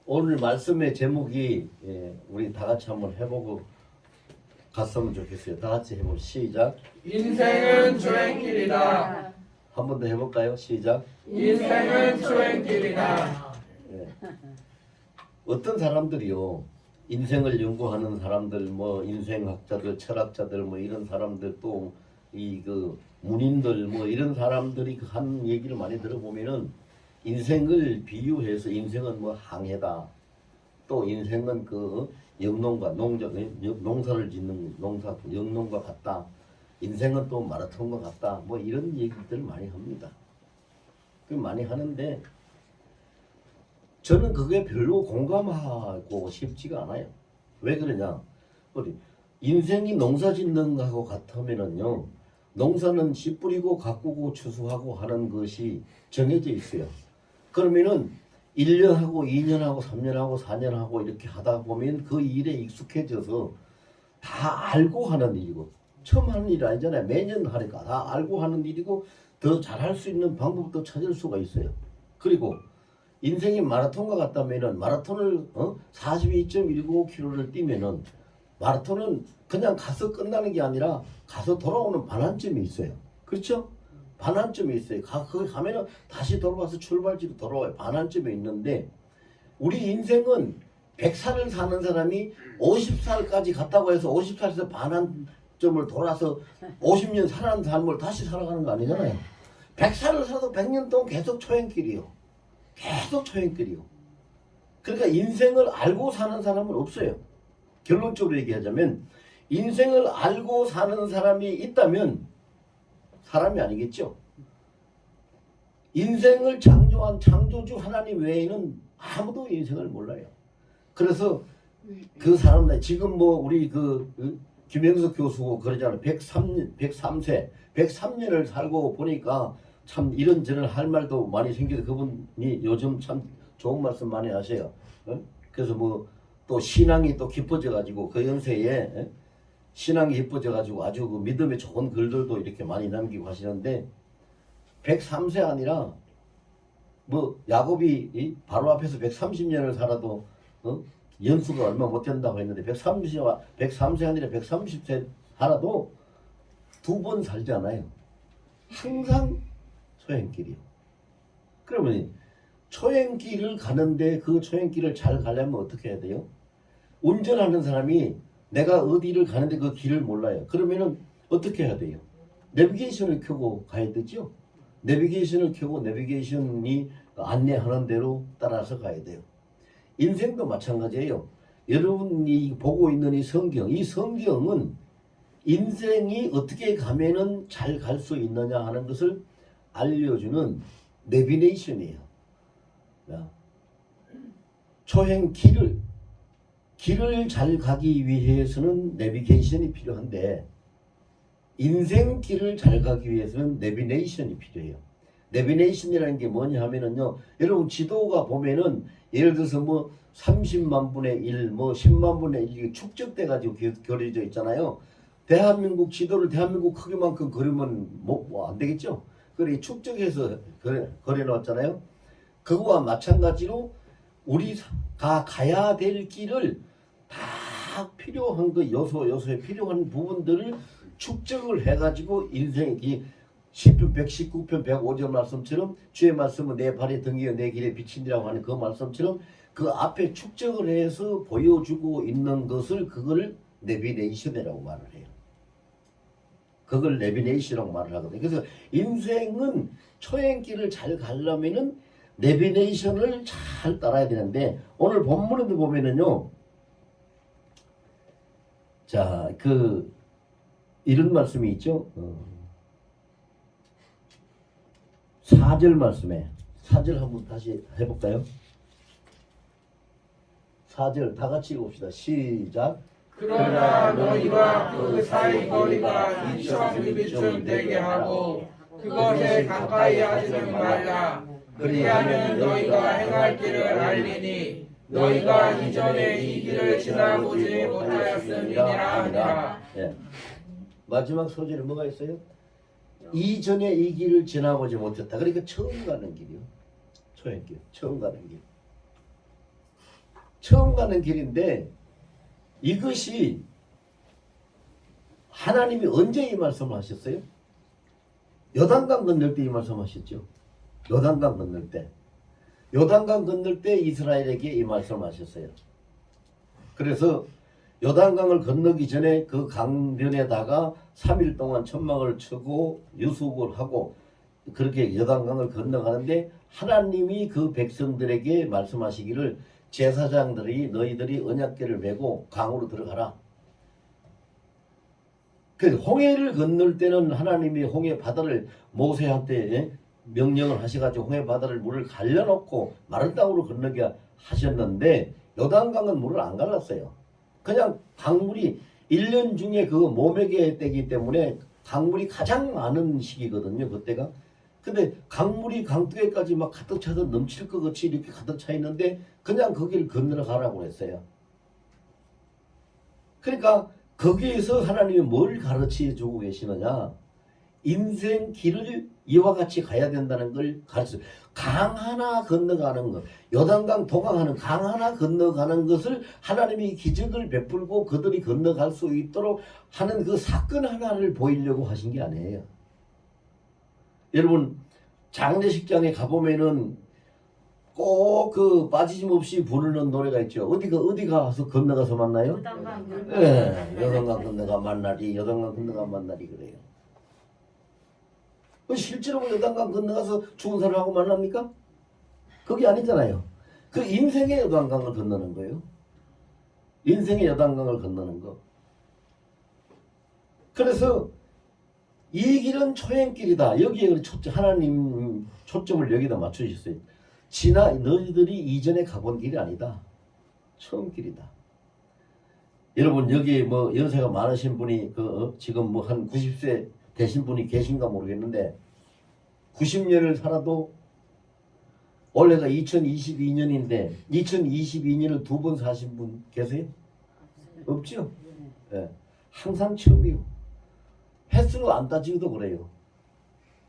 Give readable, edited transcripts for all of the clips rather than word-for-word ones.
오늘 말씀의 제목이 우리 다 같이 한번 해보고 갔으면 좋겠어요. 다 같이 해보 시작. 인생은 초행길이다. 한 번 더 해볼까요? 시작. 인생은 초행길이다. 예. 어떤 사람들이요, 인생을 연구하는 사람들, 뭐 인생학자들, 철학자들, 뭐 이런 사람들, 또 이 그 문인들, 뭐 이런 사람들이 한 얘기를 많이 들어보면은 인생을 비유해서 인생은 뭐 항해다. 또 인생은 그 영농과 농사를 짓는 농사 영농과 같다. 인생은 또 마라톤과 같다. 뭐 이런 얘기들 많이 합니다. 그 많이 하는데 저는 그게 별로 공감하고 싶지가 않아요. 왜 그러냐? 어디 인생이 농사 짓는 거하고 같으면은요, 농사는 씨 뿌리고 가꾸고 추수하고 하는 것이 정해져 있어요. 그러면은 1년하고 2년하고 3년하고 4년하고 이렇게 하다 보면 그 일에 익숙해져서 다 알고 하는 일이고, 처음 하는 일이 아니잖아요. 매년 하니까 다 알고 하는 일이고, 더 잘할 수 있는 방법도 찾을 수가 있어요. 그리고 인생이 마라톤과 같다면은 마라톤을 42.195km를 뛰면은 마라톤은 그냥 가서 끝나는 게 아니라 가서 돌아오는 반환점이 있어요. 그렇죠? 반환점이 있어요. 거기 가면은 다시 돌아와서 출발지로 돌아와요. 반환점이 있는데 우리 인생은 100살을 사는 사람이 50살까지 갔다고 해서 50살에서 반환점을 돌아서 50년 살아는 삶을 다시 살아가는 거 아니잖아요. 100살을 살아도 100년 동안 계속 초행길이요. 계속 초행길이요. 그러니까 인생을 알고 사는 사람은 없어요. 결론적으로 얘기하자면 인생을 알고 사는 사람이 있다면 사람이 아니겠죠. 인생을 창조한 창조주 하나님 외에는 아무도 인생을 몰라요. 그래서 그 사람들 지금 뭐 우리 김영석 교수고 그러잖아요. 103년, 103년을 살고 보니까 참 이런저런 할 말도 많이 생겨서 그분이 요즘 참 좋은 말씀 많이 하세요. 그래서 뭐 또 신앙이 또 깊어져 가지고 그 연세에 신앙이 깊어져 가지고 아주 그 믿음의 좋은 글들도 이렇게 많이 남기고 하시는데 103세 아니라 뭐 야곱이 바로 앞에서 130년을 살아도 연수가 얼마 못 된다고 했는데 103세 아니라 130세 살아도 2번 살잖아요. 항상 초행길이요. 그러면 초행길을 가는데 그 초행길을 잘 가려면 어떻게 해야 돼요? 운전하는 사람이 내가 어디를 가는데 그 길을 몰라요. 그러면은 어떻게 해야 돼요? 내비게이션을 켜고 가야 되죠. 내비게이션을 켜고 내비게이션이 안내하는 대로 따라서 가야 돼요. 인생도 마찬가지예요. 여러분이 보고 있는 이 성경은 인생이 어떻게 가면은 잘 갈 수 있느냐 하는 것을 알려주는 내비게이션이에요. 초행 길을 잘 가기 위해서는 내비게이션이 필요한데 인생길을 잘 가기 위해서는 내비게이션이 필요해요. 내비게이션이라는 게 뭐냐 하면은요, 여러분 지도가 보면은 예를 들어서 뭐 30만 분의 1, 뭐 10만 분의 1이 축적돼 가지고 그려져 있잖아요. 대한민국 지도를 대한민국 크기만큼 그리면 뭐 안 되겠죠. 그래 축적해서 그려 놓았잖아요. 그거와 마찬가지로 우리가 가야 될 길을 다 필요한 그 요소에 필요한 부분들을 축적을 해가지고 인생이 시편 119편 105절 말씀처럼 주의 말씀은 내 발의 등이여 내 길에 비친이라고 하는 그 말씀처럼 그 앞에 축적을 해서 보여주고 있는 것을 그걸 내비게이션이라고 말을 해요. 그걸 내비게이션이라고 말을 하거든요. 그래서 인생은 초행길을 잘 가려면은 내비게이션을 잘 따라야 되는데 오늘 본문에도 보면은요, 자, 이런 말씀이 있죠. 4절 말씀에 4절 한번 다시 해볼까요? 4절 다 같이 읽읍시다. 시작. 그러나 너희와 그 사이 거리가 2,000규빗쯤 되게 하고 그것에 가까이 하지는 말라. 그리하면 너희가 행할 길을 알리니 너희가 이전에 이 길을 지나보지 못하였음이니라 하니라. 예. 마지막 소절에 뭐가 있어요? 이전에 이 길을 지나보지 못했다. 그러니까 처음 가는 길이요. 초행길, 처음 가는 길. 처음 가는 길인데 이것이 하나님이 언제 이 말씀을 하셨어요? 요단강 건널 때 이 말씀하셨죠. 요단강 건널 때. 요단강 건널 때 이스라엘에게 이 말씀을 하셨어요. 그래서 요단강을 건너기 전에 그 강변에다가 3일 동안 천막을 치고 유숙을 하고 그렇게 요단강을 건너가는데 하나님이 그 백성들에게 말씀하시기를 제사장들이 너희들이 언약궤를 메고 강으로 들어가라. 그 홍해를 건널 때는 하나님이 홍해 바다를 모세한테 명령을 하셔가지고 홍해 바다를 물을 갈려놓고 마른 땅으로 건너게 하셨는데 요단강은 물을 안 갈랐어요. 그냥 강물이 1년 중에 그 모매개 때기 때문에 강물이 가장 많은 시기거든요. 그때가. 근데 강물이 강두에까지 막 가득 차서 넘칠 것 같이 이렇게 가득 차 있는데 그냥 거기를 건너러 가라고 했어요. 그러니까 거기에서 하나님이 뭘 가르쳐 주고 계시느냐? 인생 길을 이와 같이 가야 된다는 걸 가르쳐요. 강 하나 건너가는 것, 요단강 도강하는 강 하나 건너가는 것을 하나님이 기적을 베풀고 그들이 건너갈 수 있도록 하는 그 사건 하나를 보이려고 하신 게 아니에요. 여러분 장례식장에 가보면은 꼭 그 빠짐없이 부르는 노래가 있죠. 어디 가서 건너가서 만나요? 요단강 예, 요단강 건너가 만나리, 요단강 건너가 만나리 그래요. 실제로 요단강 건너가서 죽은 사람하고 만납니까? 그게 아니잖아요. 그 인생의 요단강을 건너는 거예요. 인생의 요단강을 건너는 거. 그래서 이 길은 초행길이다. 여기에 하나님 초점을 여기다 맞추셨어요. 너희들이 이전에 가본 길이 아니다. 처음 길이다. 여러분 여기 뭐 연세가 많으신 분이 지금 뭐 한 90세 되신 분이 계신가 모르겠는데 90년을 살아도 올해가 2022년인데 2022년을 2번 사신 분 계세요? 없죠? 네. 항상 처음이요. 횟수로 안 따지고도 그래요.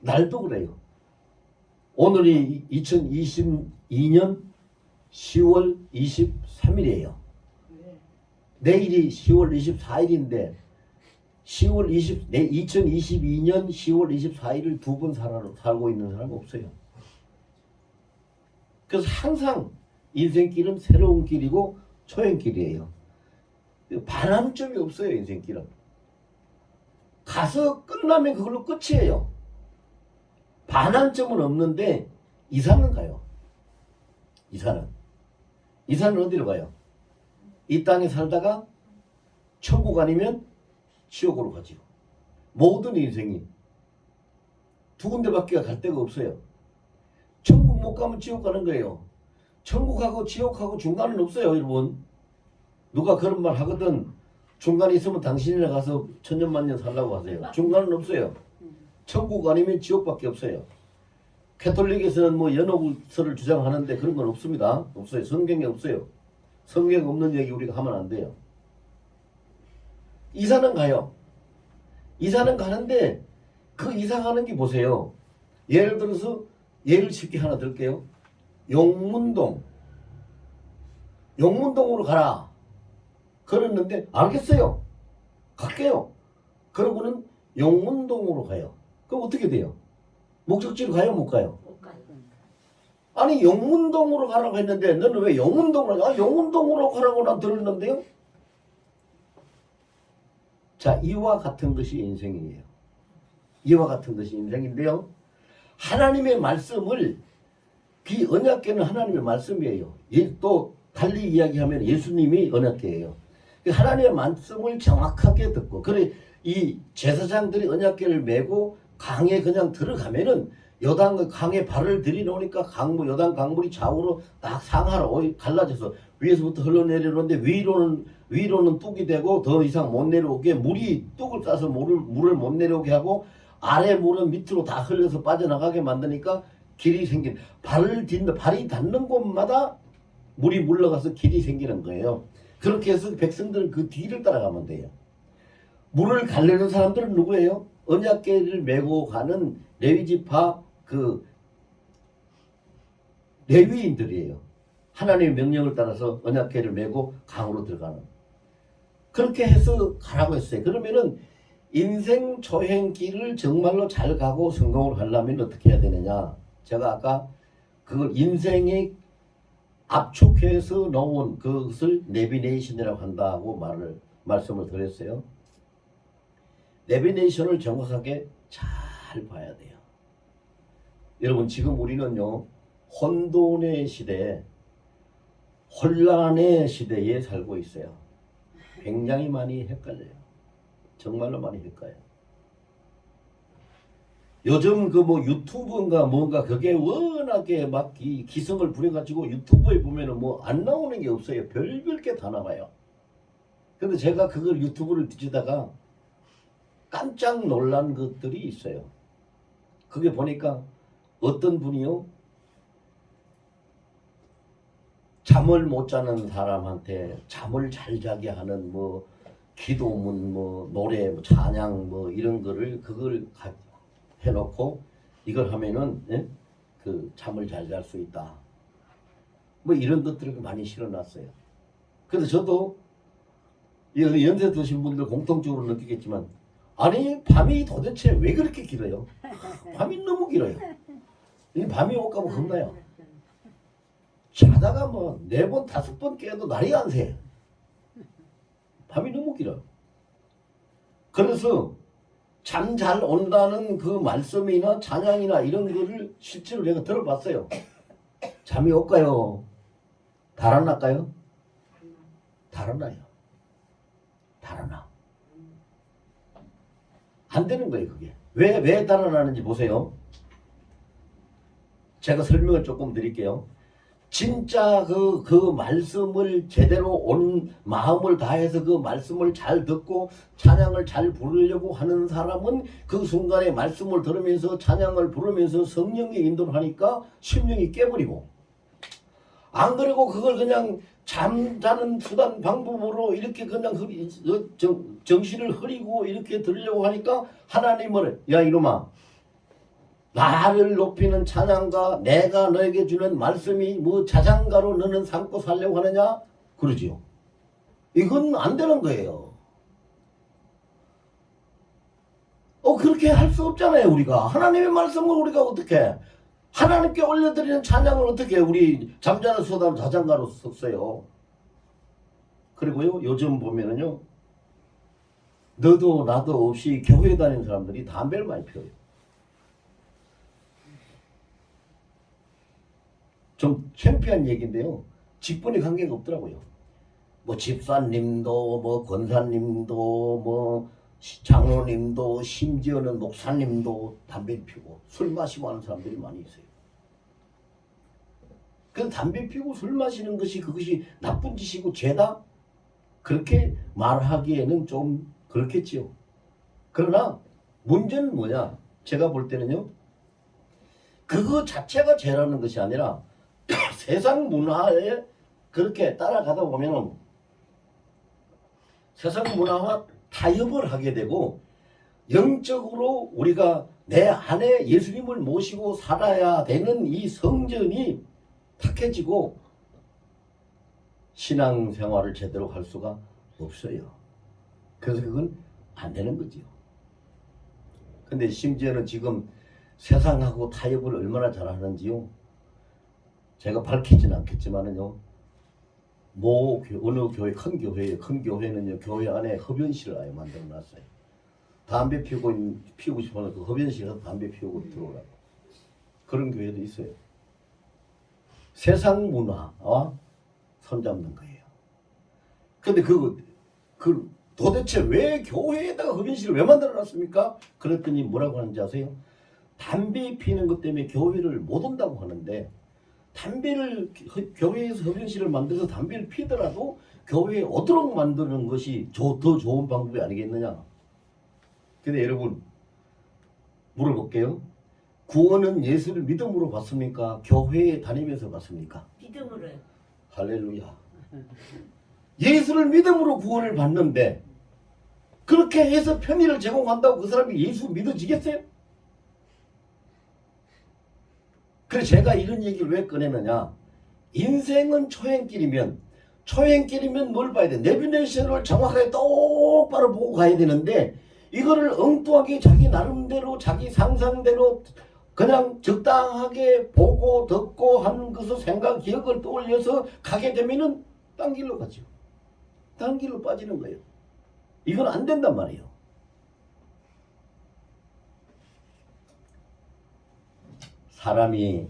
날도 그래요. 오늘이 2022년 10월 23일이에요. 내일이 10월 24일인데 2022년 10월 24일을 2번 살고 있는 사람은 없어요. 그래서 항상 인생길은 새로운 길이고 초행길이에요. 반환점이 없어요. 인생길은. 가서 끝나면 그걸로 끝이에요. 반환점은 없는데 이사는 가요. 이사는 어디로 가요? 이 땅에 살다가 천국 아니면 지옥으로 가지요. 모든 인생이 두 군데밖에 갈 데가 없어요. 천국 못 가면 지옥 가는 거예요. 천국하고 지옥하고 중간은 없어요. 여러분 누가 그런 말 하거든. 중간에 있으면 당신이나 가서 천년만년 살라고 하세요. 중간은 없어요. 천국 아니면 지옥밖에 없어요. 캐톨릭에서는 뭐 연옥설을 주장하는데 그런 건 없습니다. 없어요. 성경에 없어요. 성경 없는 얘기 우리가 하면 안 돼요. 이사는 가요. 이사는 가는데 그 이사 가는 게 보세요. 예를 들어서 예를 쉽게 하나 들게요. 용문동으로 가라. 그랬는데 알겠어요. 갈게요. 그러고는 용문동으로 가요. 그럼 어떻게 돼요? 목적지로 가요? 못 가요? 못 가요. 아니 용문동으로 가라고 했는데 너는 왜 용문동으로 가? 용문동으로 가라고 난 들었는데요? 자, 이와 같은 것이 인생이에요. 이와 같은 것이 인생인데요. 하나님의 말씀을 언약궤는 하나님의 말씀이에요. 또 달리 이야기하면 예수님이 언약궤예요. 하나님의 말씀을 정확하게 듣고 그래 이 제사장들이 언약궤를 메고 강에 그냥 들어가면은 요단 강에 발을 들이놓으니까 요단 강물이 좌우로 딱 상하로 갈라져서 위에서부터 흘러내려오는데 위로는 뚝이 되고 더 이상 못 내려오게 물이 뚝을 따서 물을 못 내려오게 하고 아래 물은 밑으로 다 흘려서 빠져나가게 만드니까 길이 발이 닿는 곳마다 물이 물러가서 길이 생기는 거예요. 그렇게 해서 백성들은 그 뒤를 따라가면 돼요. 물을 갈르는 사람들은 누구예요? 언약궤를 메고 가는 레위지파 레위인들이에요. 하나님의 명령을 따라서 언약궤를 메고 강으로 들어가는. 그렇게 해서 가라고 했어요. 그러면은 인생 초행길을 정말로 잘 가고 성공을 하려면 어떻게 해야 되느냐. 제가 아까 그걸 인생의 압축해서 놓은 그것을 내비네이션이라고 한다고 말씀을 드렸어요. 내비네이션을 정확하게 잘 봐야 돼요. 여러분 지금 우리는요 혼돈의 시대에 혼란의 시대에 살고 있어요. 굉장히 많이 헷갈려요. 정말로 많이 헷갈려요. 요즘 그 뭐 유튜브인가 뭔가 그게 워낙에 막 기성을 부려가지고 유튜브에 보면은 뭐 안 나오는 게 없어요. 별별 게 다 나와요. 근데 제가 그걸 유튜브를 뒤지다가 깜짝 놀란 것들이 있어요. 그게 보니까 어떤 분이요 잠을 못 자는 사람한테 잠을 잘 자게 하는 뭐 기도문 뭐 노래 뭐 찬양 뭐 이런 거를 그걸 해놓고 이걸 하면은 예? 그 잠을 잘 잘 수 있다. 뭐 이런 것들을 많이 실어놨어요. 그래서 저도 연세 드신 분들 공통적으로 느끼겠지만 아니 밤이 도대체 왜 그렇게 길어요? 밤이 너무 길어요. 이 밤이 올까 봐 겁나요. 자다가 뭐 4번 5번 깨도 날이 안 새. 밤이 너무 길어요. 그래서 잠 잘 온다는 그 말씀이나 찬양이나 이런 거를 실제로 내가 들어봤어요. 잠이 올까요? 달아날까요? 달아나요. 달아나. 안 되는 거예요 그게. 왜 달아나는지 보세요. 제가 설명을 조금 드릴게요. 진짜 그 말씀을 제대로 온 마음을 다해서 그 말씀을 잘 듣고 찬양을 잘 부르려고 하는 사람은 그 순간에 말씀을 들으면서 찬양을 부르면서 성령의 인도를 하니까 심령이 깨버리고 안 그러고 그걸 그냥 잠자는 수단 방법으로 이렇게 그냥 정신을 흐리고 이렇게 들으려고 하니까 하나님을 야 이놈아 나를 높이는 찬양가 내가 너에게 주는 말씀이 뭐 자장가로 너는 삼고 살려고 하느냐 그러지요. 이건 안 되는 거예요. 그렇게 할 수 없잖아요. 우리가 하나님의 말씀을 우리가 어떻게 하나님께 올려드리는 찬양을 어떻게 우리 잠자는 수단 자장가로 썼어요. 그리고요 요즘 보면은요 너도 나도 없이 교회 다니는 사람들이 담배를 많이 피워요. 좀 창피한 얘기인데요. 직분에 관계가 없더라고요. 뭐 집사님도 뭐 권사님도 뭐 장로님도 심지어는 목사님도 담배를 피우고 술 마시고 하는 사람들이 많이 있어요. 그래서 담배 피우고 술 마시는 것이 그것이 나쁜 짓이고 죄다? 그렇게 말하기에는 좀 그렇겠지요. 그러나 문제는 뭐냐? 제가 볼 때는요. 그거 자체가 죄라는 것이 아니라 세상 문화에 그렇게 따라가다 보면은 세상 문화와 타협을 하게 되고 영적으로 우리가 내 안에 예수님을 모시고 살아야 되는 이 성전이 탁해지고 신앙생활을 제대로 할 수가 없어요. 그래서 그건 안 되는 거지요. 근데 심지어는 지금 세상하고 타협을 얼마나 잘하는지요. 제가 밝히지는 않겠지만은요. 어느 교회 큰 교회는요 교회 안에 흡연실을 아예 만들어 놨어요. 담배 피우고 싶어서 그 흡연실에서 담배 피우고 들어오라고. 그런 교회도 있어요. 세상 문화와 손잡는 거예요. 근데 그 도대체 왜 교회에다가 흡연실을 왜 만들어 놨습니까? 그랬더니 뭐라고 하는지 아세요? 담배 피는 것 때문에 교회를 못 온다고 하는데 교회에서 흡연실을 만들어서 담배를 피더라도 교회에 오도록 만드는 것이 더 좋은 방법이 아니겠느냐. 근데 여러분 물어볼게요. 구원은 예수를 믿음으로 받습니까? 교회에 다니면서 받습니까? 믿음으로요. 할렐루야. 예수를 믿음으로 구원을 받는데 그렇게 해서 편의를 제공한다고 그 사람이 예수 믿어지겠어요? 그래서 제가 이런 얘기를 왜 꺼내느냐. 인생은 초행길이면 뭘 봐야 돼? 내비게이션을 정확하게 똑바로 보고 가야 되는데 이거를 엉뚱하게 자기 나름대로 자기 상상대로 그냥 적당하게 보고 듣고 하는 것을 생각 기억을 떠올려서 가게 되면은 딴 길로 가죠. 딴 길로 빠지는 거예요. 이건 안 된단 말이에요. 사람이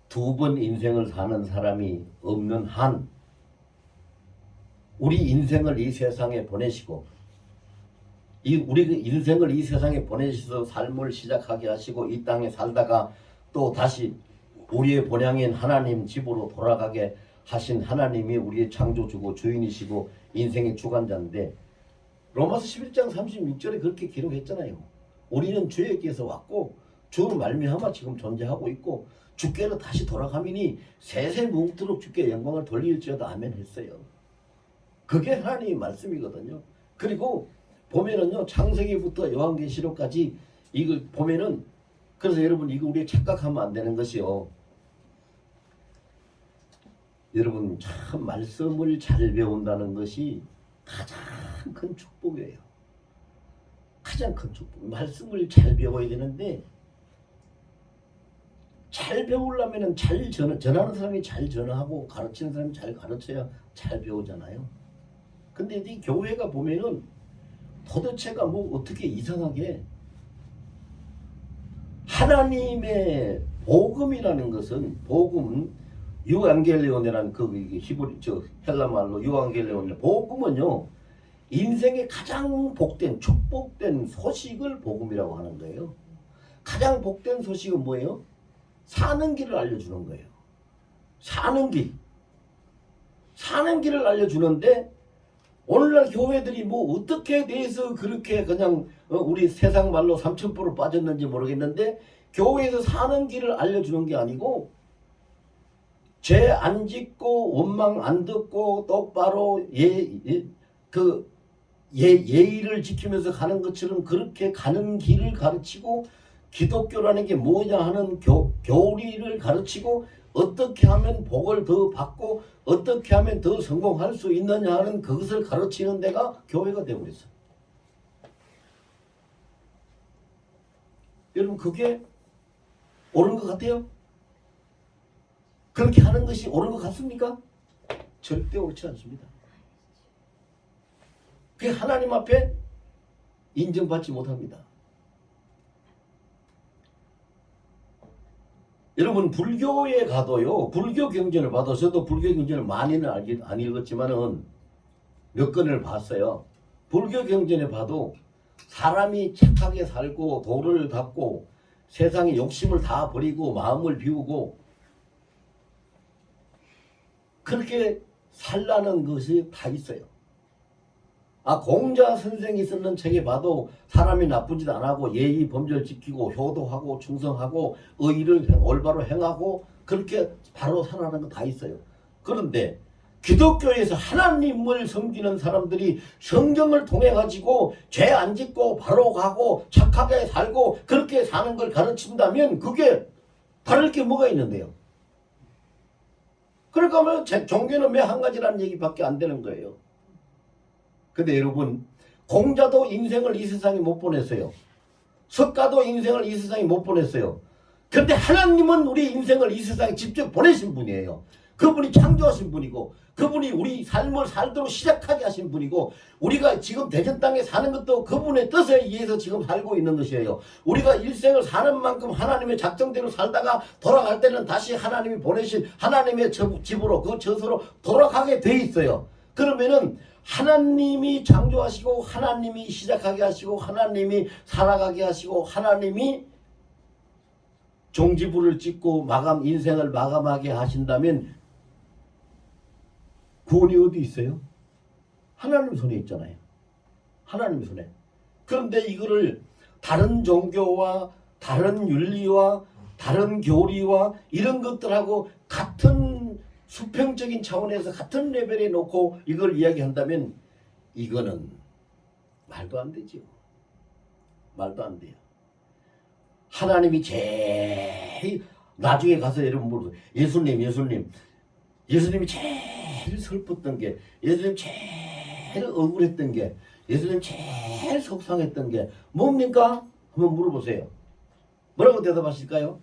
두 번 인생을 사는 사람이 없는 한 우리 인생을 이 세상에 보내시고 우리 인생을 이 세상에 보내셔서 삶을 시작하게 하시고 이 땅에 살다가 또 다시 우리의 본향인 하나님 집으로 돌아가게 하신 하나님이 우리의 창조주고 주인이시고 인생의 주관자인데 로마서 11장 36절에 그렇게 기록했잖아요. 우리는 주에게서 왔고 주로 말미암아 지금 존재하고 있고 주께로 다시 돌아가미니 세세 뭉토록 주께 영광을 돌릴지어다 아멘 했어요. 그게 하나님의 말씀이거든요. 그리고 보면은요 창세기부터 요한계시록까지 이걸 보면은 그래서 여러분 이거 우리 착각하면 안 되는 것이요. 여러분 참 말씀을 잘 배운다는 것이 가장 큰 축복이에요. 가장 큰 축복. 말씀을 잘 배워야 되는데 잘 배우려면 잘 전하는 사람이 잘 전하고 가르치는 사람이 잘 가르쳐야 잘 배우잖아요. 근데 이 교회가 보면은 도대체가 뭐 어떻게 이상하게 하나님의 복음이라는 것은 복음은 유앙겔리온이라는 그 히브리 헬라 말로 유앙겔리온 복음은요 인생의 가장 복된 축복된 소식을 복음이라고 하는 거예요. 가장 복된 소식은 뭐예요? 사는 길을 알려주는 거예요. 사는 길을 알려주는데 오늘날 교회들이 뭐 어떻게 돼서 그렇게 그냥 우리 세상 말로 삼천포로 빠졌는지 모르겠는데 교회에서 사는 길을 알려주는 게 아니고 죄 안 짓고 원망 안 듣고 똑바로 예의를 지키면서 가는 것처럼 그렇게 가는 길을 가르치고 기독교라는 게 뭐냐 하는 교리를 가르치고 어떻게 하면 복을 더 받고 어떻게 하면 더 성공할 수 있느냐 하는 그것을 가르치는 데가 교회가 되어버렸어요. 여러분 그게 옳은 것 같아요? 그렇게 하는 것이 옳은 것 같습니까? 절대 옳지 않습니다. 그게 하나님 앞에 인정받지 못합니다. 여러분 불교에 가도요. 불교 경전을 봐도 저도 불교 경전을 많이는 안 읽었지만은 몇 권을 봤어요. 불교 경전에 봐도 사람이 착하게 살고 도를 닦고 세상의 욕심을 다 버리고 마음을 비우고 그렇게 살라는 것이 다 있어요. 공자 선생이 쓰는 책에 봐도 사람이 나쁜 짓 안 하고 예의 범절 지키고 효도하고 충성하고 의를 올바로 행하고 그렇게 바로 살아가는 거 다 있어요. 그런데 기독교에서 하나님을 섬기는 사람들이 성경을 통해 가지고 죄 안 짓고 바로 가고 착하게 살고 그렇게 사는 걸 가르친다면 그게 다를 게 뭐가 있는데요. 그러니까 뭐 종교는 매 한 가지라는 얘기밖에 안 되는 거예요. 근데 여러분 공자도 인생을 이 세상에 못 보냈어요. 석가도 인생을 이 세상에 못 보냈어요. 근데 하나님은 우리 인생을 이 세상에 직접 보내신 분이에요. 그분이 창조하신 분이고 그분이 우리 삶을 살도록 시작하게 하신 분이고 우리가 지금 대전 땅에 사는 것도 그분의 뜻에 의해서 지금 살고 있는 것이에요. 우리가 일생을 사는 만큼 하나님의 작정대로 살다가 돌아갈 때는 다시 하나님이 보내신 하나님의 집으로 그 저소로 돌아가게 돼 있어요. 그러면은 하나님이 창조하시고 하나님이 시작하게 하시고 하나님이 살아가게 하시고 하나님이 종지부를 찍고 인생을 마감하게 하신다면 구원이 어디 있어요? 하나님 손에 있잖아요. 하나님 손에. 그런데 이거를 다른 종교와 다른 윤리와 다른 교리와 이런 것들하고 같은 수평적인 차원에서 같은 레벨에 놓고 이걸 이야기한다면 이거는 말도 안 되죠. 말도 안 돼요. 하나님이 제일 나중에 가서 여러분 물어보세요. 예수님이 제일 슬펐던 게, 예수님 제일 억울했던 게, 예수님 제일 속상했던 게 뭡니까? 한번 물어보세요. 뭐라고 대답하실까요?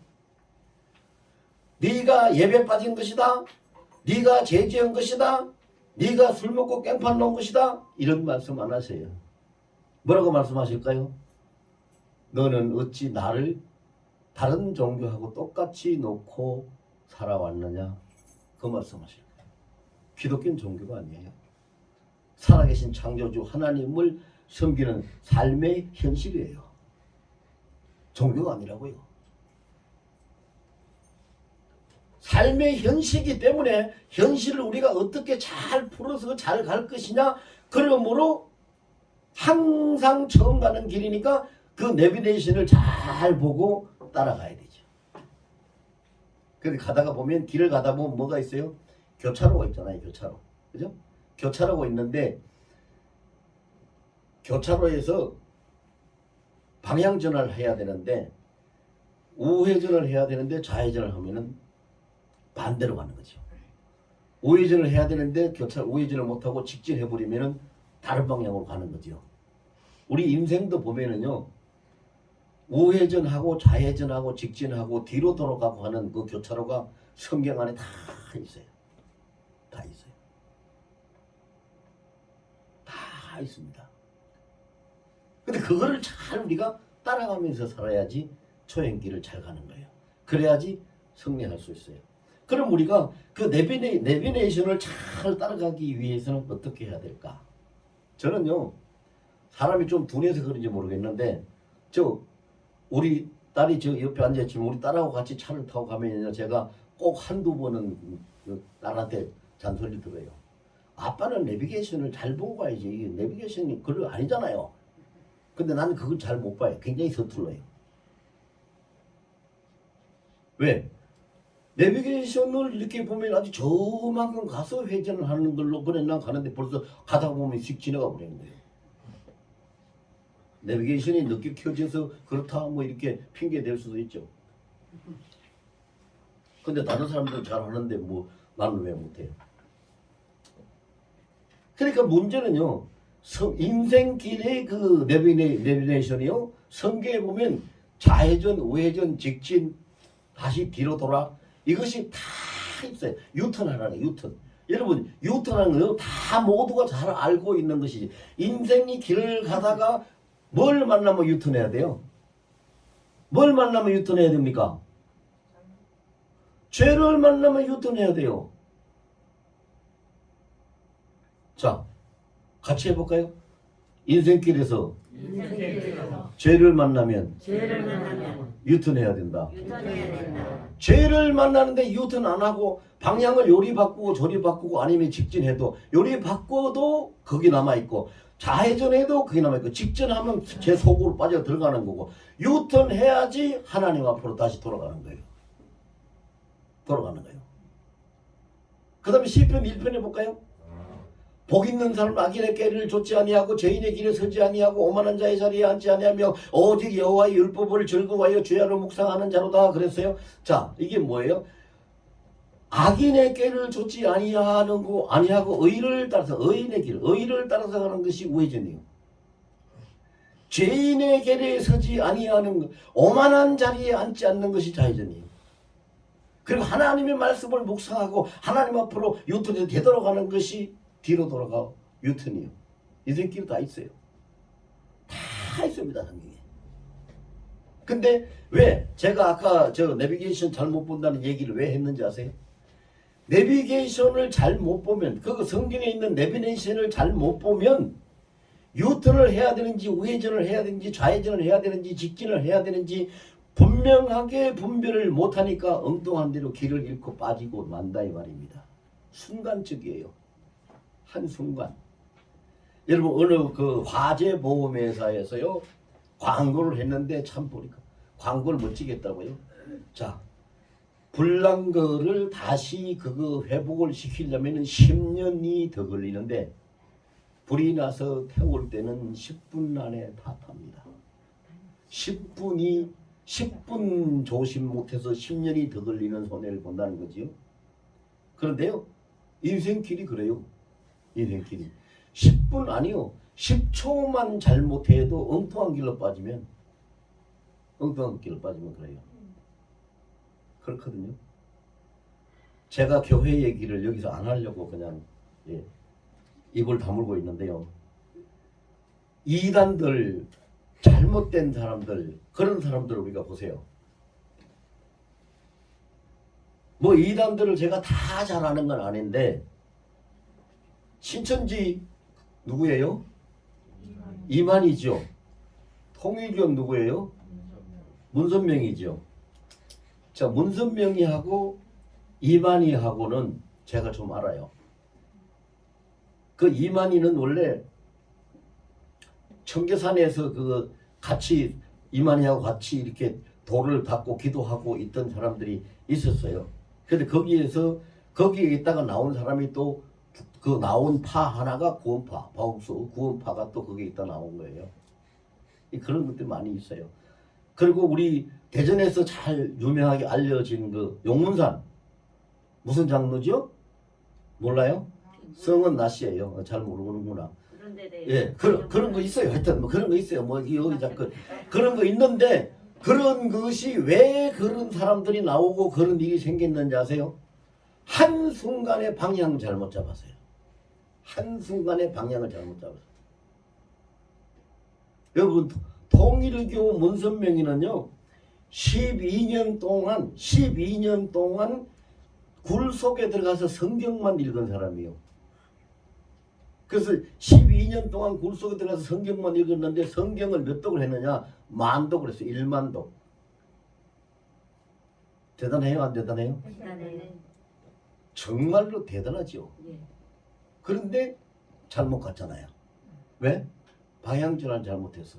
네가 예배 빠진 것이다. 네가 죄 지은 것이다. 네가 술 먹고 깽판 놓은 것이다. 이런 말씀 안 하세요. 뭐라고 말씀하실까요? 너는 어찌 나를 다른 종교하고 똑같이 놓고 살아왔느냐? 그 말씀하실 거예요. 기독교는 종교가 아니에요. 살아계신 창조주 하나님을 섬기는 삶의 현실이에요. 종교가 아니라고요. 삶의 현실이기 때문에 현실을 우리가 어떻게 잘 풀어서 잘 갈 것이냐. 그러므로 항상 처음 가는 길이니까 그 내비게이션을 잘 보고 따라가야 되죠. 그런데 가다가 보면 길을 가다 보면 뭐가 있어요? 교차로가 있잖아요. 교차로. 그죠? 교차로가 있는데 교차로에서 방향전환을 해야 되는데 우회전을 해야 되는데 좌회전을 하면은 반대로 가는 거죠. 우회전을 해야 되는데 우회전을 못하고 직진해버리면은 다른 방향으로 가는 거죠. 우리 인생도 보면은요, 우회전하고 좌회전하고 직진하고 뒤로 돌아가고 하는 그 교차로가 성경 안에 다 있어요. 다 있어요. 다 있습니다. 근데 그거를 잘 우리가 따라가면서 살아야지 초행길을 잘 가는 거예요. 그래야지 승리할 수 있어요. 그럼 우리가 그 내비게이션을 잘 따라가기 위해서는 어떻게 해야 될까? 저는요, 사람이 좀 둔해서 그런지 모르겠는데, 우리 딸이 저 옆에 앉아있지만 우리 딸하고 같이 차를 타고 가면요, 제가 꼭 한두 번은 그 딸한테 잔소리를 들어요. 아빠는 내비게이션을 잘 보고 가야지. 내비게이션이 그거 아니잖아요. 근데 나는 그걸 잘 못 봐요. 굉장히 서툴러요. 왜? 내비게이션을 이렇게 보면 아주 저만큼 가서 회전을 하는 걸로 그래 난 가는데 벌써 가다 보면 휙 지나가 버리는 거예요. 내비게이션이 늦게 켜져서 그렇다 뭐 이렇게 핑계 댈 수도 있죠. 근데 다른 사람들은 잘 하는데 뭐 나는 왜 못해요? 그러니까 문제는요, 인생길의 그 내비게이션이요, 성경에 보면 좌회전, 우회전, 직진, 다시 뒤로 돌아, 이것이 다 있어요. 유턴하라는 유턴. 여러분, 유턴하는 거 다 모두가 잘 알고 있는 것이지. 인생이 길을 가다가 뭘 만나면 유턴해야 돼요? 뭘 만나면 유턴해야 됩니까? 죄를 만나면 유턴해야 돼요. 자, 같이 해볼까요? 인생길에서 죄를 만나면 유턴해야 된다. 죄를 만나는데 유턴 안 하고 방향을 요리 바꾸고 저리 바꾸고 아니면 직진해도 요리 바꿔도 거기 남아있고 좌회전해도 거기 남아있고 직진하면 제 속으로 빠져 들어가는 거고 유턴해야지 하나님 앞으로 다시 돌아가는 거예요. 돌아가는 거예요. 그 다음에 시편 1편에 볼까요? 복 있는 사람 악인의 길을 좇지 아니하고 죄인의 길에 서지 아니하고 오만한 자의 자리에 앉지 아니하며 오직 여호와의 율법을 즐거워하여 주야로 묵상하는 자로다 그랬어요. 자, 이게 뭐예요? 악인의 길을 좇지 아니하고 의를 따라서 의를 따라서 가는 것이 우회전이에요. 죄인의 길에 서지 아니하는 것, 오만한 자리에 앉지 않는 것이 좌회전이에요. 그리고 하나님의 말씀을 묵상하고 하나님 앞으로 유턴해서 되돌아가는 것이 뒤로 돌아가 유턴이요. 인생길 다 있어요. 다 있습니다, 성경에. 근데 왜 제가 아까 저 내비게이션 잘못 본다는 얘기를 왜 했는지 아세요? 내비게이션을 잘 못 보면, 그 성경에 있는 내비게이션을 잘 못 보면 유턴을 해야 되는지 우회전을 해야 되는지 좌회전을 해야 되는지 직진을 해야 되는지 분명하게 분별을 못하니까 엉뚱한 대로 길을 잃고 빠지고 만다 이 말입니다. 순간적이에요. 한순간. 여러분 어느 그 화재 보험회사에서요 광고를 했는데 참 보니까 광고를 멋지게 했다고요. 자, 불난 거를 다시 그거 회복을 시키려면 10년이 더 걸리는데 불이 나서 태울 때는 10분 안에 다 탑니다. 10분이 10분 조심 못해서 10년이 더 걸리는 손해를 본다는 거지요. 그런데요, 인생길이 그래요. 인생길이 10분 아니요, 10초만 잘못해도 엉뚱한 길로 빠지면 그래요. 그렇거든요. 제가 교회 얘기를 여기서 안 하려고 그냥 입을 다물고 있는데요. 이단들, 잘못된 사람들, 그런 사람들을 우리가 보세요. 뭐 이단들을 제가 다 잘 아는 건 아닌데, 신천지 누구예요? 이만희죠. 통일교는 누구예요? 문선명이죠. 자, 문선명이하고 이만희하고는 제가 좀 알아요. 그 이만희는 원래 청계산에서 그 같이 이만희하고 같이 이렇게 돌을 닦고 기도하고 있던 사람들이 있었어요. 근데 거기에 있다가 나온 사람이 또 그 나온 파 하나가 구원파, 바옥수 구원파가 또 거기에 있다 나온 거예요. 그런 것들이 많이 있어요. 그리고 우리 대전에서 잘 유명하게 알려진 그 용문산 무슨 장로죠? 몰라요? 성은 나씨예요. 잘 모르는구나. 예, 그런 거 있어요. 하여튼 뭐 그런 거 있어요. 뭐 여기 자꾸 그런 거 있는데, 그런 것이 왜 그런 사람들이 나오고 그런 일이 생겼는지 아세요? 한순간에 방향 잘못 잡았어요. 한순간에 방향을 잘못 잡았어요. 여러분, 통일교 문선명이는요 12년 동안 굴 속에 들어가서 성경만 읽은 사람이에요. 그래서 12년 동안 굴 속에 들어가서 성경만 읽었는데, 성경을 몇 독을 했느냐? 10,000독을 했어요. 10,000독. 대단해요? 안 대단해요? 대단해. 정말로 대단하죠. 예. 그런데 잘못 갔잖아요. 왜? 방향전환 잘못해서.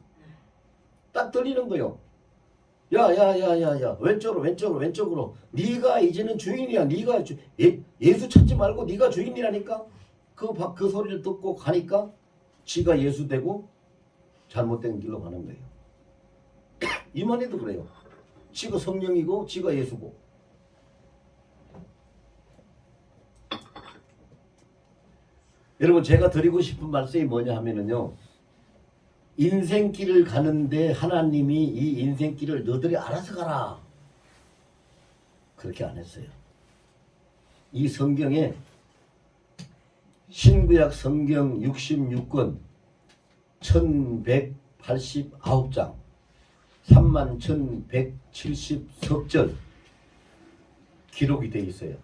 딱 들리는 거요. 야, 왼쪽으로. 네가 이제는 주인이야. 네가 예수 찾지 말고 네가 주인이라니까. 그 소리를 듣고 가니까 지가 예수 되고 잘못된 길로 가는 거예요. 이만희도 그래요. 지가 성령이고 지가 예수고. 여러분, 제가 드리고 싶은 말씀이 뭐냐 하면은요, 인생길을 가는데 하나님이 이 인생길을 너희들이 알아서 가라, 그렇게 안 했어요. 이 성경에 신구약 성경 66권 1189장 31,170석절 기록이 되어 있어요.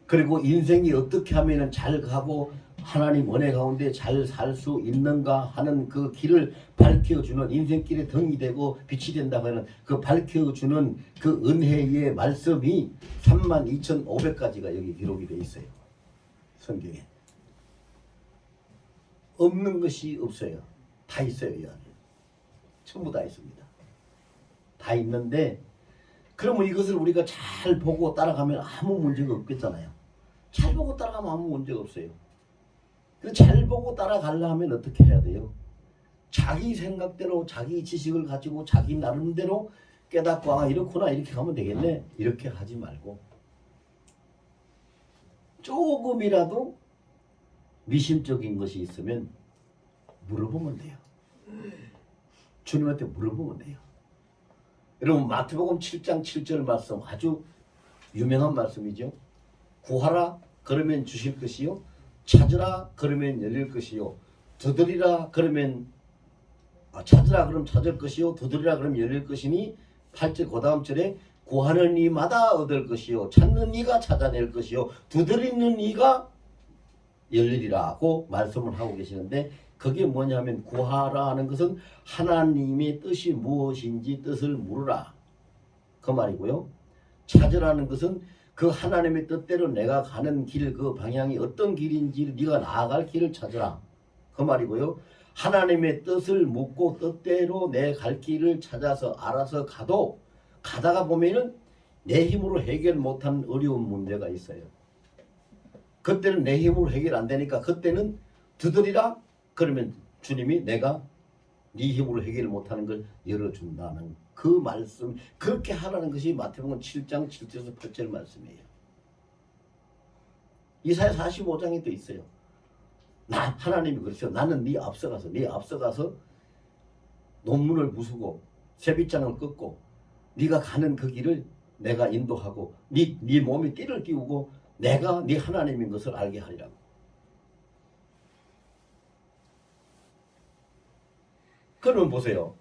그리고 인생이 어떻게 하면 잘 가고 하나님 은혜 가운데 잘 살 수 있는가 하는 그 길을 밝혀주는, 인생길의 등이 되고 빛이 된다고 하는 그 밝혀주는 그 은혜의 말씀이 32,500가지가 여기 기록이 되어 있어요. 성경에. 없는 것이 없어요. 다 있어요. 이 안에. 전부 다 있습니다. 다 있는데, 그러면 이것을 우리가 잘 보고 따라가면 아무 문제가 없겠잖아요. 잘 보고 따라가면 아무 문제가 없어요. 잘 보고 따라가려면 어떻게 해야 돼요? 자기 생각대로 자기 지식을 가지고 자기 나름대로 깨닫고, 아 이렇구나 이렇게 가면 되겠네, 이렇게 하지 말고 조금이라도 미심적인 것이 있으면 물어보면 돼요. 주님한테 물어보면 돼요. 여러분, 마태복음 7장 7절 말씀 아주 유명한 말씀이죠. 구하라 그러면 주실 것이요, 찾으라 그러면 열릴 것이요, 두드리라 그러면 찾으라 그러면 찾을 것이요, 두드리라 그러면 열릴 것이니, 8절 그 다음 절에 구하는 이마다 얻을 것이요, 찾는 이가 찾아낼 것이요, 두드리는 이가 열리리라고 말씀을 하고 계시는데, 그게 뭐냐면 구하라 하는 것은 하나님의 뜻이 무엇인지 뜻을 물으라 그 말이고요. 찾으라는 것은 그 하나님의 뜻대로 내가 가는 길, 그 방향이 어떤 길인지 네가 나아갈 길을 찾으라 그 말이고요. 하나님의 뜻을 묻고 뜻대로 내 갈 길을 찾아서 알아서 가다가 보면은 내 힘으로 해결 못한 어려운 문제가 있어요. 그때는 내 힘으로 해결 안 되니까 그때는 두드리라 그러면 주님이 내가 네 힘으로 해결 못하는 걸 열어준다는 그 말씀, 그렇게 하라는 것이 마태복음 7장 7절에서 8절 말씀이에요. 이사야 45장에 또 있어요. 하나님이 그러죠. 나는 네 앞서가서 논문을 부수고 세빗장을 긋고 네가 가는 그 길을 내가 인도하고 네 몸에 띠를 띄우고 내가 네 하나님인 것을 알게 하리라고. 그러면 보세요.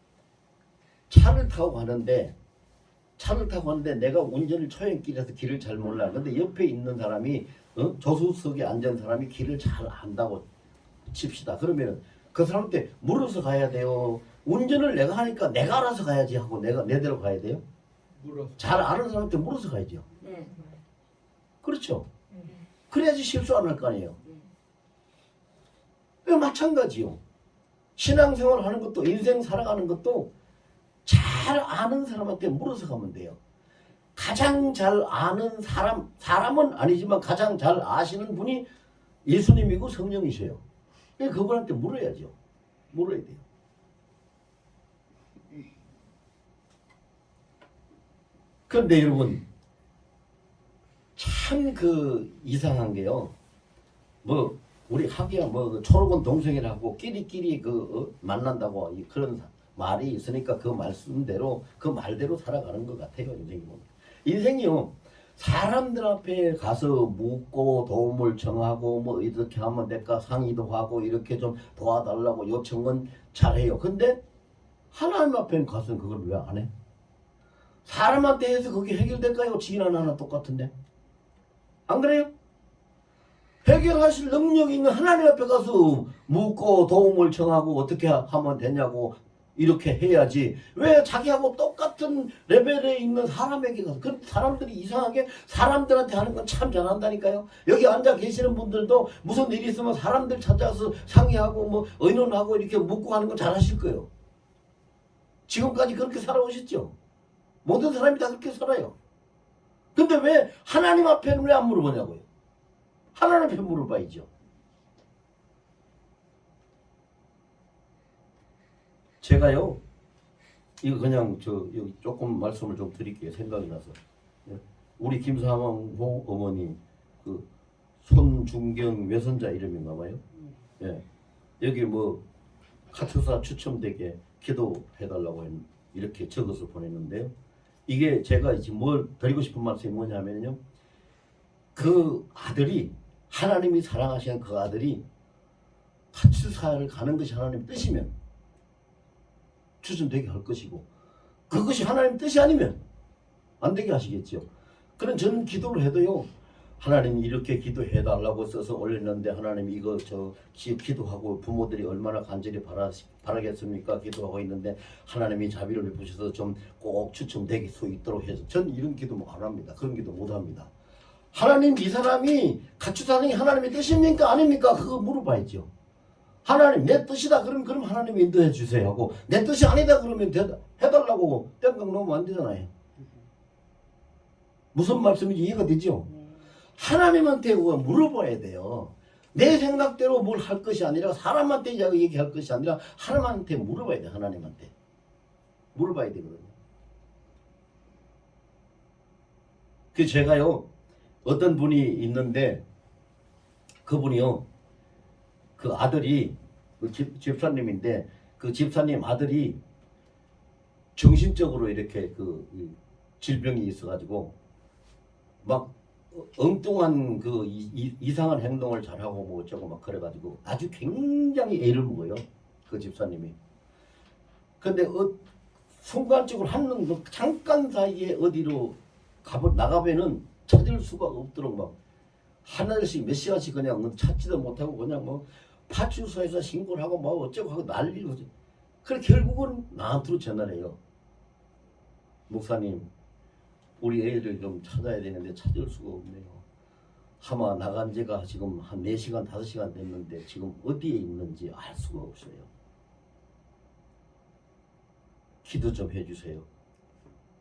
차를 타고 가는데 내가 운전을 초행길에서 길을 잘 몰라. 근데 옆에 있는 사람이 조수석에 앉은 사람이 길을 잘 안다고 칩시다. 그러면 그 사람한테 물어서 가야 돼요. 운전을 내가 하니까 내가 알아서 가야지 하고 내가 내대로 가야 돼요. 잘 아는 사람한테 물어서 가야죠. 네. 그렇죠. 그래야지 실수 안 할 거 아니에요. 마찬가지요. 신앙생활 하는 것도 인생 살아가는 것도 잘 아는 사람한테 물어서 가면 돼요. 가장 잘 아는 사람은 아니지만 가장 잘 아시는 분이 예수님이고 성령이세요. 그분한테 물어야죠. 물어야 돼요. 그런데 여러분 참 이상한 게요. 우리 하기야 초록은 동생이라고 끼리끼리 만난다고 그런 말이 있으니까 그 말씀대로 그 말대로 살아가는 것 같아요. 인생이요. 사람들 앞에 가서 묻고 도움을 청하고 이렇게 하면 될까 상의도 하고 이렇게 좀 도와달라고 요청은 잘해요. 근데 하나님 앞에 가서는 그걸 왜 안 해? 사람한테 해서 그게 해결될까요? 지인 하나 똑같은데. 안 그래요? 해결하실 능력이 있는 하나님 앞에 가서 묻고 도움을 청하고 어떻게 하면 되냐고 이렇게 해야지. 왜 자기하고 똑같은 레벨에 있는 사람에게 가서. 그 사람들이 이상하게 사람들한테 하는 건 참 잘한다니까요. 여기 앉아 계시는 분들도 무슨 일이 있으면 사람들 찾아서 상의하고 의논하고 이렇게 묻고 하는 건 잘하실 거예요. 지금까지 그렇게 살아오셨죠. 모든 사람이 다 그렇게 살아요. 근데 왜 하나님 앞에는 왜 안 물어보냐고요. 하나님 앞에 물어봐야죠. 제가요, 이거 그냥 여기 조금 말씀을 좀 드릴게요. 생각이 나서. 우리 김사망호 어머니, 손중경 외손자 이름인가 봐요. 예. 여기 카투사 추첨되게 기도해달라고 이렇게 적어서 보냈는데요. 이게 제가 지금 뭘 드리고 싶은 말씀이 뭐냐면요. 그 아들이, 하나님이 사랑하시는 그 아들이 카투사를 가는 것이 하나님 뜻이면 추천되게 할 것이고, 그것이 하나님 뜻이 아니면 안 되게 하시겠죠. 그럼 저는 기도를 해도요, 하나님 이렇게 기도해달라고 써서 올렸는데 하나님 이거 기도하고 부모들이 얼마나 간절히 바라겠습니까? 기도하고 있는데 하나님이 자비를 베푸셔서 좀 꼭 추첨될 수 있도록 해서 전 이런 기도 안 합니다. 그런 기도 못 합니다. 하나님 이 사람이 같이 사는 게 하나님의 뜻입니까? 아닙니까? 그거 물어봐야죠. 하나님 내 뜻이다 그럼 하나님이 인도해 주세요 하고, 내 뜻이 아니다 그러면 해달라고 땡깡 놓으면 안 되잖아요. 무슨 말씀인지 이해가 되죠? 하나님한테 물어봐야 돼요. 내 생각대로 뭘 할 것이 아니라, 사람한테 얘기할 것이 아니라 하나님한테 물어봐야 돼. 하나님한테 물어봐야 되거든요. 제가요, 어떤 분이 있는데 그분이요, 그 아들이 집사님인데 그 집사님 아들이 정신적으로 이렇게 질병이 있어가지고 막 엉뚱한 이상한 행동을 잘하고 어쩌고 막 그래가지고 아주 굉장히 애를 먹어요. 그 집사님이. 근데 순간적으로 잠깐 사이에 어디로 나가면은 찾을 수가 없도록 막 하나씩 몇 시간씩 그냥 찾지도 못하고 그냥 파출소에서 신고를 하고 어쩌고 하고 난리로. 그래 결국은 나한테로 전화를 해요. 목사님, 우리 애를 좀 찾아야 되는데 찾을 수가 없네요. 하마 나간 지가 지금 한 4시간 5시간 됐는데 지금 어디에 있는지 알 수가 없어요. 기도 좀 해주세요.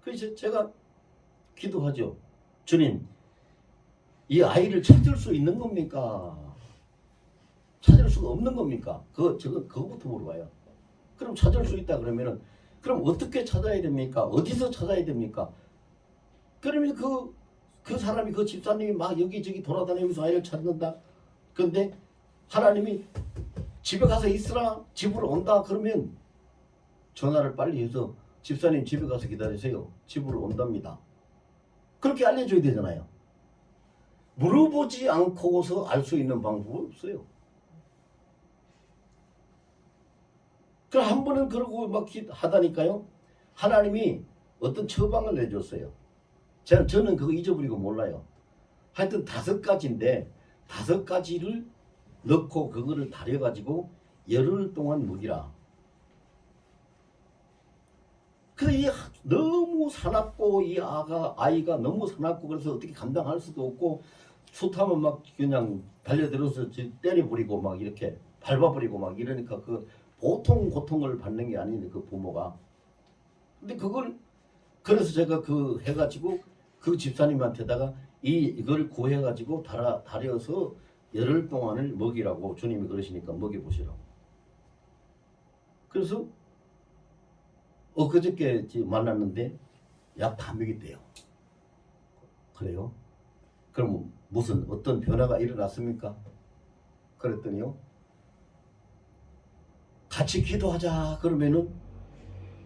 그래서 제가 기도하죠. 주님, 이 아이를 찾을 수 있는 겁니까? 찾을 수가 없는 겁니까? 그거부터 물어봐요. 그럼 찾을 수 있다 그러면은 그럼 어떻게 찾아야 됩니까? 어디서 찾아야 됩니까? 그러면 그 사람이 그 집사님이 막 여기저기 돌아다니면서 아이를 찾는다. 근데 하나님이 집에 가서 있으라, 집으로 온다 그러면 전화를 빨리 해서 집사님 집에 가서 기다리세요. 집으로 온답니다. 그렇게 알려줘야 되잖아요. 물어보지 않고서 알 수 있는 방법은 없어요. 그럼 한 번은 그러고 막 하다니까요. 하나님이 어떤 처방을 내줬어요. 저는 그거 잊어버리고 몰라요. 하여튼 5가지인데 5가지를 넣고 그거를 달여가지고 열흘 동안 먹이라. 이 너무 사납고 이 아이가 너무 사납고 그래서 어떻게 감당할 수도 없고 숱하면 막 그냥 달려들어서 때려버리고 막 이렇게 밟아버리고 막 이러니까 그 보통 고통을 받는 게 아닌데 그 부모가. 근데 그걸 그래서 제가 그 해가지고 그 집사님한테다가 이걸 구해가지고 달여서 열흘 동안을 먹이라고 주님이 그러시니까 먹여보시라고. 그래서 그저께 만났는데 약 다 먹였대요. 그래요? 그럼 무슨 어떤 변화가 일어났습니까? 그랬더니요. 같이 기도하자 그러면은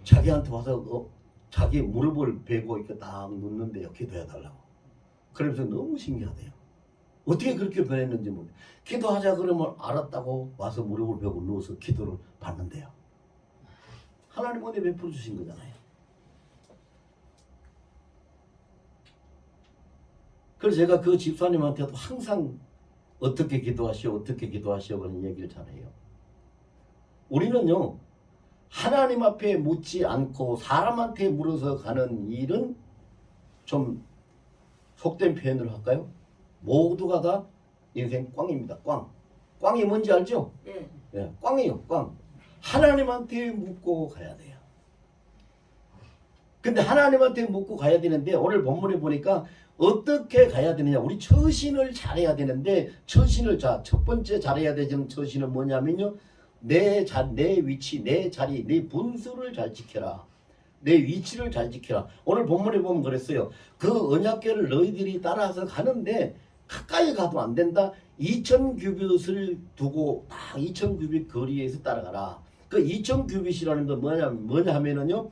자기한테 와서 자기 무릎을 베고 이렇게 딱 눕는데요. 기도해달라고. 그러면서 너무 신기하대요. 어떻게 그렇게 변했는지 모르겠어요. 기도하자 그러면 알았다고 와서 무릎을 베고 누워서 기도를 받는데요. 하나님 은혜 베풀어 주신 거잖아요. 그래서 제가 그 집사님한테도 항상 어떻게 기도하시오 그런 얘기를 잘해요. 우리는요 하나님 앞에 묻지 않고 사람한테 물어서 가는 일은 좀 속된 표현을 할까요? 모두가 다 인생 꽝입니다. 꽝이 뭔지 알죠? 네. 예, 꽝이에요. 꽝. 하나님한테 묻고 가야 돼요. 근데 하나님한테 묻고 가야 되는데 오늘 본문에 보니까 어떻게 가야 되느냐. 우리 처신을 잘해야 되는데 처신을 첫 번째 잘해야 되는 처신은 뭐냐면요. 내 위치, 내 자리, 내 분수를 잘 지켜라. 내 위치를 잘 지켜라. 오늘 본문에 보면 그랬어요. 그 언약궤를 너희들이 따라서 가는데 가까이 가도 안 된다. 2000규빗을 두고 딱 2000규빗 거리에서 따라가라. 그 2000규빗이라는 건 뭐냐 하면은요.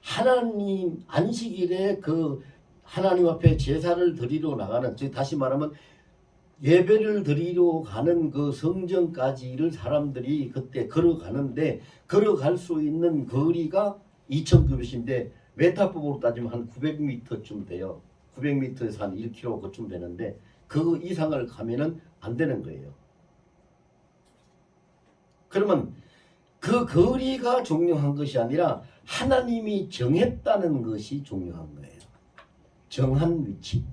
하나님 안식일에 그 하나님 앞에 제사를 드리러 나가는, 즉 다시 말하면 예배를 드리러 가는 그 성전까지를 사람들이 그때 걸어가는데 걸어갈 수 있는 거리가 2000규빗인데 메타법으로 따지면 한 900m쯤 돼요. 900m에서 한 1km 그쯤 되는데 그 이상을 가면은 안 되는 거예요. 그러면 그 거리가 중요한 것이 아니라 하나님이 정했다는 것이 중요한 거예요. 정한 위치.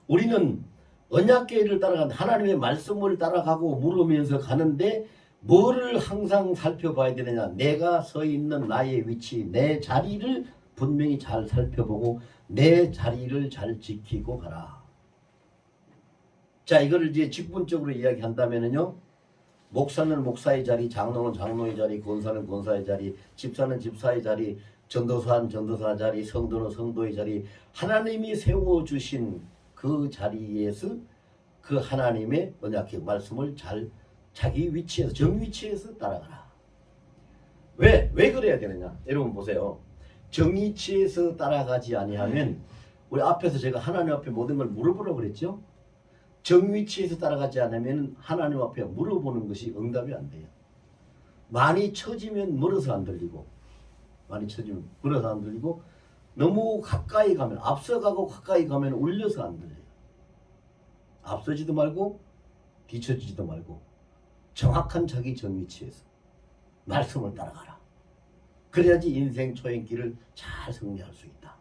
우리는 언약궤를 따라가는 하나님의 말씀을 따라가고 물으면서 가는데 뭐를 항상 살펴봐야 되느냐. 내가 서 있는 나의 위치, 내 자리를 분명히 잘 살펴보고 내 자리를 잘 지키고 가라. 자, 이거를 이제 직분적으로 이야기한다면은요. 목사는 목사의 자리, 장로는 장로의 자리, 권사는 권사의 자리, 집사는 집사의 자리, 전도사는 전도사 자리, 성도는 성도의 자리, 하나님이 세워주신 그 자리에서 그 하나님의 언약궤 말씀을 잘 자기 위치에서 정위치에서 따라가라. 왜 그래야 되느냐? 여러분 보세요. 정위치에서 따라가지 아니하면 우리 앞에서 제가 하나님 앞에 모든 걸 물어보라고 그랬죠? 정위치에서 따라가지 않으면 하나님 앞에 물어보는 것이 응답이 안 돼요. 많이 처지면 멀어서 안 들리고 너무 가까이 가면 앞서가고 가까이 가면 울려서 안 들려요. 앞서지도 말고 뒤처지지도 말고 정확한 자기 정위치에서 말씀을 따라가라. 그래야지 인생 초행길을 잘 승리할 수 있다.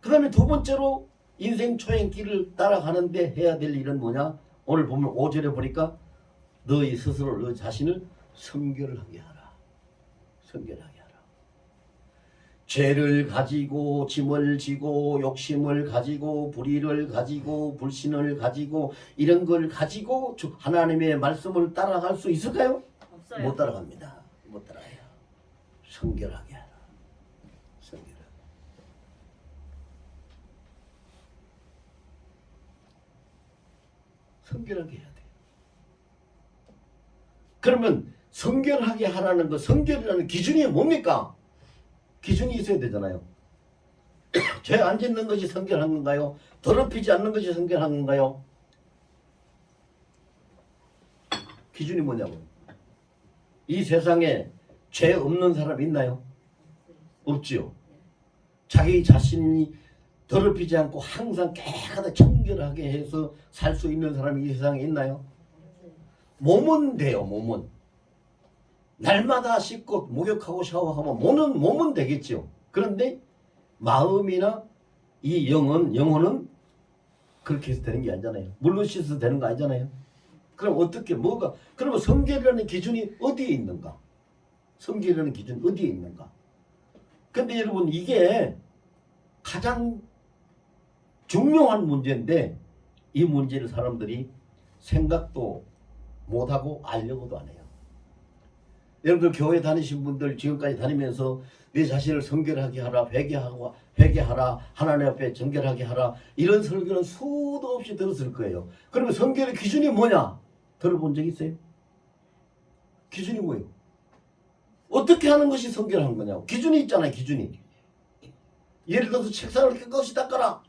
그 다음에 두 번째로 인생 초행길을 따라가는데 해야 될 일은 뭐냐? 오늘 보면 5절에 보니까 너희 스스로 너 자신을 성결하게 하라. 죄를 가지고 짐을 지고 욕심을 가지고 불의를 가지고 불신을 가지고 이런 걸 가지고 하나님의 말씀을 따라갈 수 있을까요? 없어요. 못 따라갑니다. 못 따라가요. 성결하게 하라. 성결하게. 성결하게 해야 돼요. 그러면 성결하게 하라는 거, 성결이라는 기준이 뭡니까? 기준이 있어야 되잖아요. 죄 안 짓는 것이 성결한 건가요? 더럽히지 않는 것이 성결한 건가요? 기준이 뭐냐고. 이 세상에 죄 없는 사람 있나요? 없지요. 자기 자신이 더럽히지 않고 항상 깨끗하게 청결하게 해서 살 수 있는 사람이 이 세상에 있나요? 몸은 돼요. 몸은 날마다 씻고 목욕하고 샤워하면 몸은 되겠지요. 그런데 마음이나 이 영혼은 그렇게 해서 되는 게 아니잖아요. 물로 씻어서 되는 거 아니잖아요. 그럼 어떻게 뭐가 그러면 성결이라는 기준이 어디에 있는가? 성결이라는 기준 어디에 있는가? 근데 여러분 이게 가장 중요한 문제인데 이 문제를 사람들이 생각도 못하고 알려고도 안 해요. 여러분들 교회 다니신 분들 지금까지 다니면서 내 자신을 성결하게 하라, 회개하라, 하나님 앞에 정결하게 하라 이런 설교는 수도 없이 들었을 거예요. 그러면 성결의 기준이 뭐냐? 들어본 적 있어요? 기준이 뭐예요? 어떻게 하는 것이 성결한 거냐고. 기준이 있잖아요. 기준이. 예를 들어서 책상을 깨끗이 닦아라.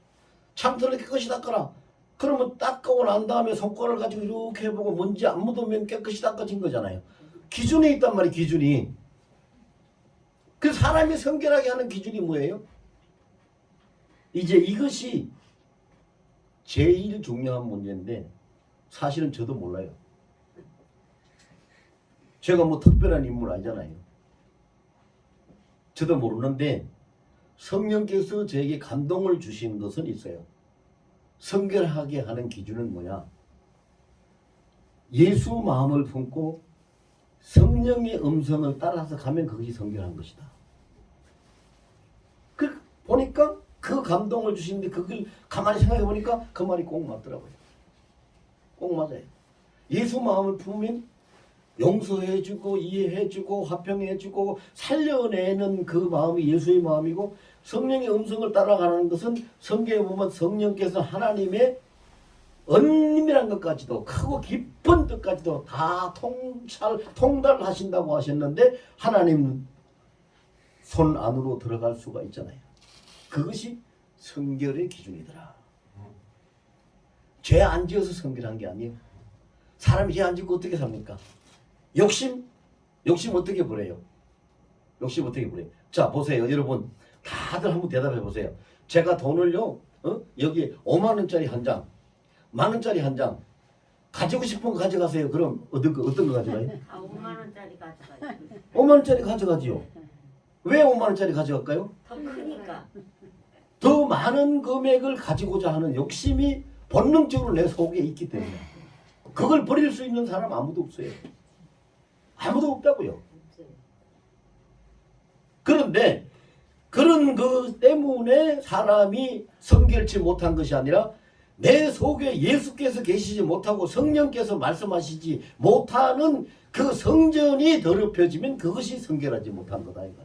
창틀을 깨끗이 닦아라. 그러면 닦고 난 다음에 손가락을 가지고 이렇게 해보고 먼지 안 묻으면 깨끗이 닦아진 거잖아요. 기준이 있단 말이에요. 기준이. 그 사람이 성결하게 하는 기준이 뭐예요? 이제 이것이 제일 중요한 문제인데 사실은 저도 몰라요. 제가 뭐 특별한 인물 아니잖아요. 저도 모르는데 성령께서 저에게 감동을 주신 것은 있어요. 성결하게 하는 기준은 뭐냐? 예수 마음을 품고 성령의 음성을 따라서 가면 그것이 성결한 것이다. 그 보니까 그 감동을 주시는데 그걸 가만히 생각해 보니까 그 말이 꼭 맞더라고요. 꼭 맞아요. 예수 마음을 품으면 용서해주고 이해해주고 화평해주고 살려내는 그 마음이 예수의 마음이고 성령의 음성을 따라가는 것은 성경에 보면 성령께서 하나님의 은밀한 것까지도 크고 깊은 뜻까지도 다 통달하신다고 하셨는데 하나님 손 안으로 들어갈 수가 있잖아요. 그것이 성결의 기준이더라. 죄 안 지어서 성결한 게 아니에요. 사람이 죄 안 짓고 어떻게 삽니까? 욕심 어떻게 버려요? 욕심 어떻게 버려요? 자 보세요. 여러분 다들 한번 대답해 보세요. 제가 돈을요 여기 5만 원짜리 한 장, 만 원짜리 한 장 가지고 싶은 거 가져가세요. 그럼 어떤 거 가져가요? 5만 원짜리 가져가요. 5만 원짜리 가져가지요. 왜 5만 원짜리 가져갈까요? 더 크니까. 더 많은 금액을 가지고자 하는 욕심이 본능적으로 내 속에 있기 때문에 그걸 버릴 수 있는 사람 아무도 없어요. 아무도 없다고요. 그런데 그런 것 때문에 사람이 성결치 못한 것이 아니라 내 속에 예수께서 계시지 못하고 성령께서 말씀하시지 못하는 그 성전이 더럽혀지면 그것이 성결하지 못한 거다. 이거.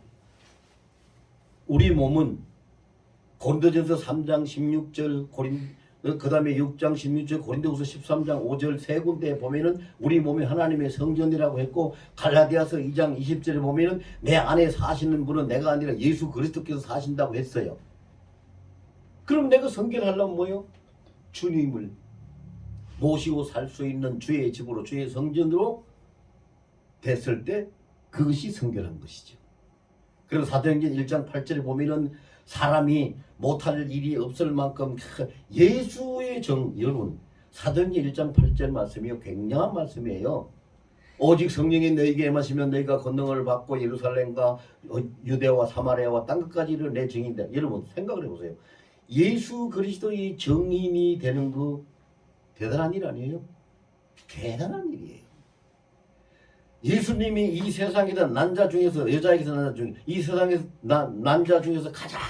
우리 몸은 고린도전서 3장 16절 그 다음에 6장 16절 고린도후서 13장 5절 세 군데에 보면은 우리 몸이 하나님의 성전이라고 했고 갈라디아서 2장 20절에 보면은 내 안에 사시는 분은 내가 아니라 예수 그리스도께서 사신다고 했어요. 그럼 내가 성결하려면 뭐요? 주님을 모시고 살 수 있는 주의 집으로 주의 성전으로 됐을 때 그것이 성결한 것이죠. 그리고 사도행전 1장 8절에 보면은 사람이 못할 일이 없을 만큼 예수의 여러분 사도행전 1장 8절 말씀이요 굉장한 말씀이에요. 오직 성령이 너희에게 임하시면 너희가 권능을 받고 예루살렘과 유대와 사마리아와 땅끝까지 이르러 내 증인이다. 여러분 생각을 해보세요. 예수 그리스도의 증인이 되는 거 대단한 일 아니에요? 대단한 일이에요. 예수님이 이 세상에서 난자 중에서 여자에게서 난자 중 이 세상에서 난자 중에서 가장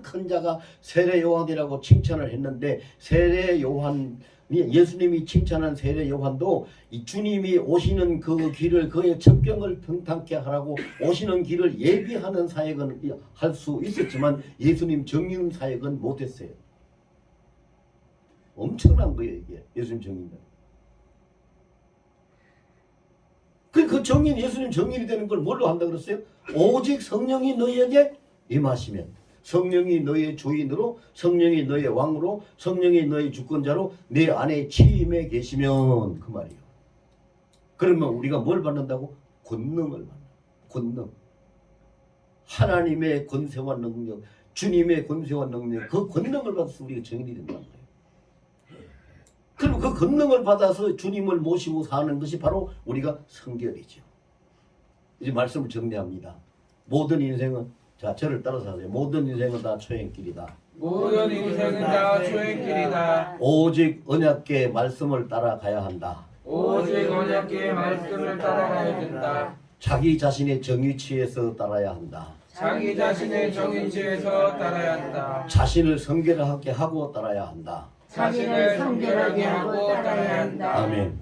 큰 자가 세례 요한이라고 칭찬을 했는데 세례 요한 예수님이 칭찬한 세례 요한도 이 주님이 오시는 그 길을 그의 첩경을 평탄케 하라고 오시는 길을 예비하는 사역은 할 수 있었지만 예수님 정인 사역은 못했어요. 엄청난 거예요 이게 예수님 정인은. 그 정인 예수님 정인이 되는 걸 뭘로 한다 그랬어요? 오직 성령이 너희에게 임하시면 성령이 너의 주인으로 성령이 너의 왕으로 성령이 너의 주권자로 내 안에 취임해 계시면 그 말이에요. 그러면 우리가 뭘 받는다고? 권능을 받는 권능. 하나님의 권세와 능력 주님의 권세와 능력 그 권능을 받아서 우리가 정인이 된다는 거예요. 그럼 그 권능을 받아서 주님을 모시고 사는 것이 바로 우리가 성결이죠. 이제 말씀을 정리합니다. 모든 인생은 자 저를 따라서 하세요. 모든 인생은 다 초행길이다. 모든 인생은 다 초행길이다. 오직 언약궤 말씀을 따라가야 한다. 오직 언약궤의 말씀을 따라가야 된다. 자기 자신의 정위치에서 따라야 한다. 자기 자신의 정인치에서 따라야 한다. 자신을 성결하게 하고 따라야 한다. 자신을 성결하게 하고 따라야 한다. 아멘.